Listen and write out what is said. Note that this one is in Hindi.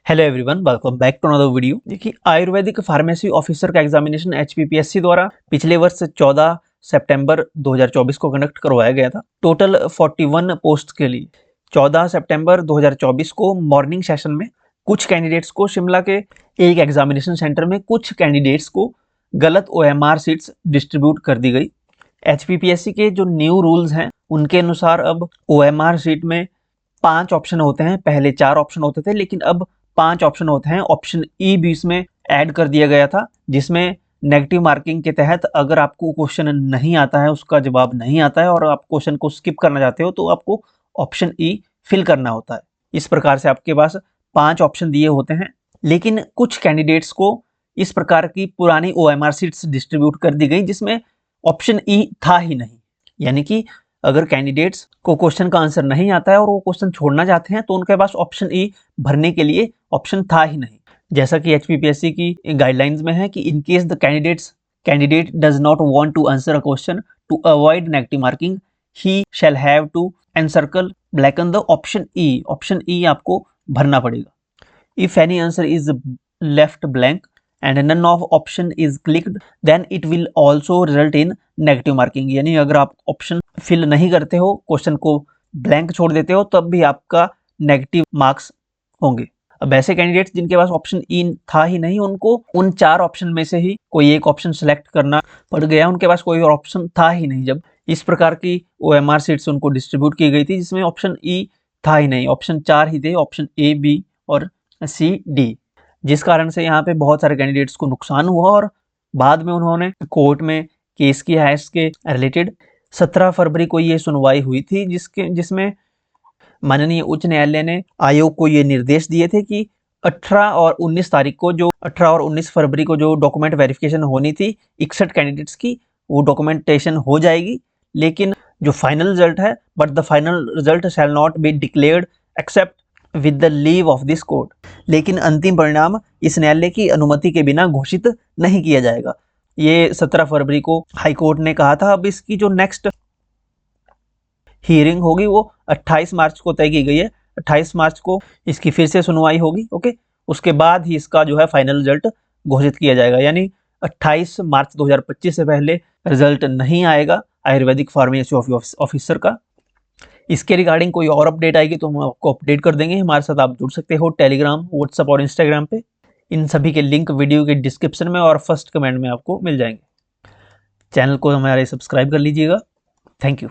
Hello everyone, welcome back to another video. देखिए, आयुर्वेदिक फार्मेसी ऑफिसर का एग्जामिनेशन एचपीपीएससी द्वारा पिछले वर्ष 14 सितंबर 2024 को कंडक्ट करवाया गया था। टोटल 41 पोस्ट के लिए 14 सितंबर 2024 को मॉर्निंग सेशन में कुछ कैंडिडेट्स को शिमला के एक एग्जामिनेशन सेंटर में कुछ कैंडिडेट्स को गलत ओएमआर सीट्स डिस्ट्रीब्यूट कर दी गई। एचपीपीएससी के जो न्यू रूल्स हैं उनके अनुसार अब ओएमआर सीट में 5 ऑप्शन होते हैं। पहले 4 ऑप्शन होते थे, लेकिन अब 5 ऑप्शन होते हैं। ऑप्शन ई भी इसमें ऐड कर दिया गया था, जिसमें नेगेटिव मार्किंग के तहत अगर आपको क्वेश्चन नहीं आता है, उसका जवाब नहीं आता है और आप क्वेश्चन को स्किप करना चाहते हो, तो आपको ऑप्शन ई फिल करना होता है। इस प्रकार से आपके पास 5 ऑप्शन दिए होते हैं। लेकिन कुछ कैंडिडेट्स को इस प्रकार की पुरानी ओएमआर सीट्स डिस्ट्रीब्यूट कर दी गई जिसमें ऑप्शन ई था ही नहीं। यानी कि अगर कैंडिडेट्स को क्वेश्चन का आंसर नहीं आता है और वो क्वेश्चन छोड़ना चाहते हैं, तो उनके पास ऑप्शन ई भरने के लिए ऑप्शन था ही नहीं। जैसा कि एचपीपीएससी की गाइडलाइंस में है कि in case the candidate does not want to answer a question to avoid negative marking, he shall have to encircle blacken the option E. Option E आपको भरना पड़ेगा। If any answer is left blank and none of option is clicked, then it will also result in negative marking. यानी अगर आप ऑप्शन फिल नहीं करते हो, क्वेश्चन को ब्लैंक छोड़ देते हो, तब भी आपका नेगेटिव मार्क्स होंगे। अब ऐसे कैंडिडेट्स जिनके पास ऑप्शन ई था ही नहीं, उनको उन 4 ऑप्शन में से ही कोई एक ऑप्शन सेलेक्ट करना पड़ गया। उनके पास कोई और ऑप्शन था ही नहीं। जब इस प्रकार की ओएमआर सीट्स उनको डिस्ट्रीब्यूट की गई थी जिसमें ऑप्शन ई था ही नहीं, ऑप्शन 4 ही थे, ऑप्शन ए, बी और सी, डी। जिस कारण से यहाँ पे बहुत सारे कैंडिडेट्स को नुकसान हुआ और बाद में उन्होंने कोर्ट में केस किया है इसके रिलेटेड। 17 फरवरी को ये सुनवाई हुई थी जिसमें माननीय उच्च न्यायालय ने आयोग को ये निर्देश दिए थे कि 18 और 19 फरवरी को जो डॉक्यूमेंट वेरिफिकेशन होनी थी 61 कैंडिडेट्स की, वो डॉक्यूमेंटेशन हो जाएगी। लेकिन जो फाइनल रिजल्ट है, but the final result shall not be declared except with the leave of this court. लेकिन अंतिम परिणाम इस न्यायालय की अनुमति के बिना घोषित नहीं किया जाएगा। ये 17 फरवरी को हाई कोर्ट ने कहा था। अब इसकी जो नेक्स्ट हियरिंग होगी वो 28 मार्च को तय की गई है। 28 मार्च को इसकी फिर से सुनवाई होगी। ओके, उसके बाद ही इसका जो है फाइनल रिजल्ट घोषित किया जाएगा। यानी 28 मार्च 2025 से पहले रिजल्ट नहीं आएगा आयुर्वेदिक फार्मेसी ऑफिसर का। इसके रिगार्डिंग कोई और अपडेट आएगी तो हम आपको अपडेट कर देंगे। हमारे साथ आप जुड़ सकते हो टेलीग्राम, व्हाट्सएप और इंस्टाग्राम पे। इन सभी के लिंक वीडियो के डिस्क्रिप्शन में और फर्स्ट कमेंट में आपको मिल जाएंगे। चैनल को हमारे सब्सक्राइब कर लीजिएगा। Thank you.